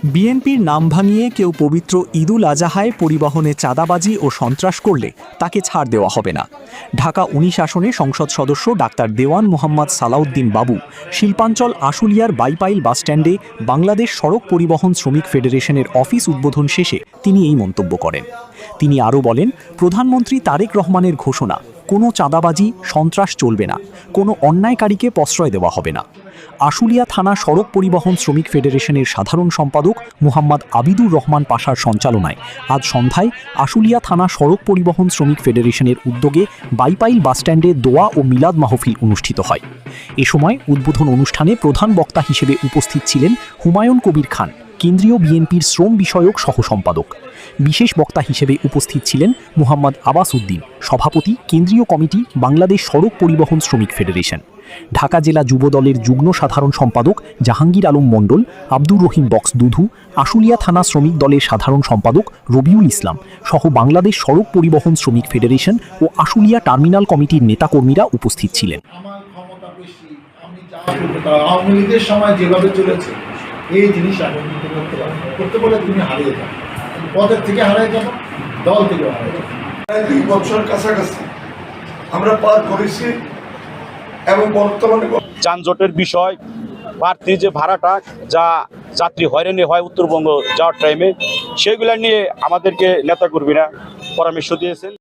বিএনপির নাম ভাঙিয়ে কেউ পবিত্র ঈদুল আজহায় পরিবহনে চাঁদাবাজি ও সন্ত্রাস করলে তাকে ছাড় দেওয়া হবে না। ঢাকা ১৯ আসনে সংসদ সদস্য ডাক্তার দেওয়ান মোহাম্মদ সালাউদ্দিন বাবু শিল্পাঞ্চল আশুলিয়ার বাইপাইল বাসস্ট্যান্ডে বাংলাদেশ সড়ক পরিবহন শ্রমিক ফেডারেশনের অফিস উদ্বোধন শেষে তিনি এই মন্তব্য করেন। তিনি আরও বলেন, প্রধানমন্ত্রী তারেক রহমানের ঘোষণা, কোনো চাঁদাবাজি সন্ত্রাস চলবে না, কোনো অন্যায়কারীকে প্রশ্রয় দেওয়া হবে না। আশুলিয়া থানা সড়ক পরিবহন শ্রমিক ফেডারেশনের সাধারণ সম্পাদক মোহাম্মদ আবিদুর রহমান পাশার সঞ্চালনায় আজ সন্ধ্যায় আশুলিয়া থানা সড়ক পরিবহন শ্রমিক ফেডারেশনের উদ্যোগে বাইপাইল বাসস্ট্যান্ডে দোয়া ও মিলাদ মাহফিল অনুষ্ঠিত হয়। এ সময় উদ্বোধন অনুষ্ঠানে প্রধান বক্তা হিসেবে উপস্থিত ছিলেন হুমায়ুন কবির খান, কেন্দ্রীয় বিএনপির শ্রম বিষয়ক সহসম্পাদক। বিশেষ বক্তা হিসেবে উপস্থিত ছিলেন মোহাম্মদ আবাস উদ্দিন, সভাপতি, কেন্দ্রীয় কমিটি, বাংলাদেশ সড়ক পরিবহন শ্রমিক ফেডারেশন। ঢাকা জেলা যুবদলের যুগ্ম সাধারণ সম্পাদক জাহাঙ্গীর আলম মণ্ডল, আব্দুর রহিম বক্স দুধু, আশুলিয়া থানা শ্রমিক দলের সাধারণ সম্পাদক রবিউল ইসলাম সহ বাংলাদেশ সড়ক পরিবহন শ্রমিক ফেডারেশন ও আশুলিয়া টার্মিনাল কমিটির নেতাকর্মীরা উপস্থিত ছিলেন। আওয়ামী লীগের সময় যেভাবে চলেছে এই জিনিস এখন করতে বলে তুমি হারিয়ে যাও, পদের থেকে হারিয়ে যাবো, দল থেকে হারিয়ে যাবো। 2 বছর কাছাকাছি আমরা পার করেছি এবং বর্তমানে যানজটের বিষয়, বাড়তি যে ভাড়াটা যা যাত্রী হয়রানি হয় উত্তরবঙ্গ যাওয়ার টাইমে, সেগুলো নিয়ে আমাদেরকে নেতাকর্মীরা পরামর্শ দিয়েছেন।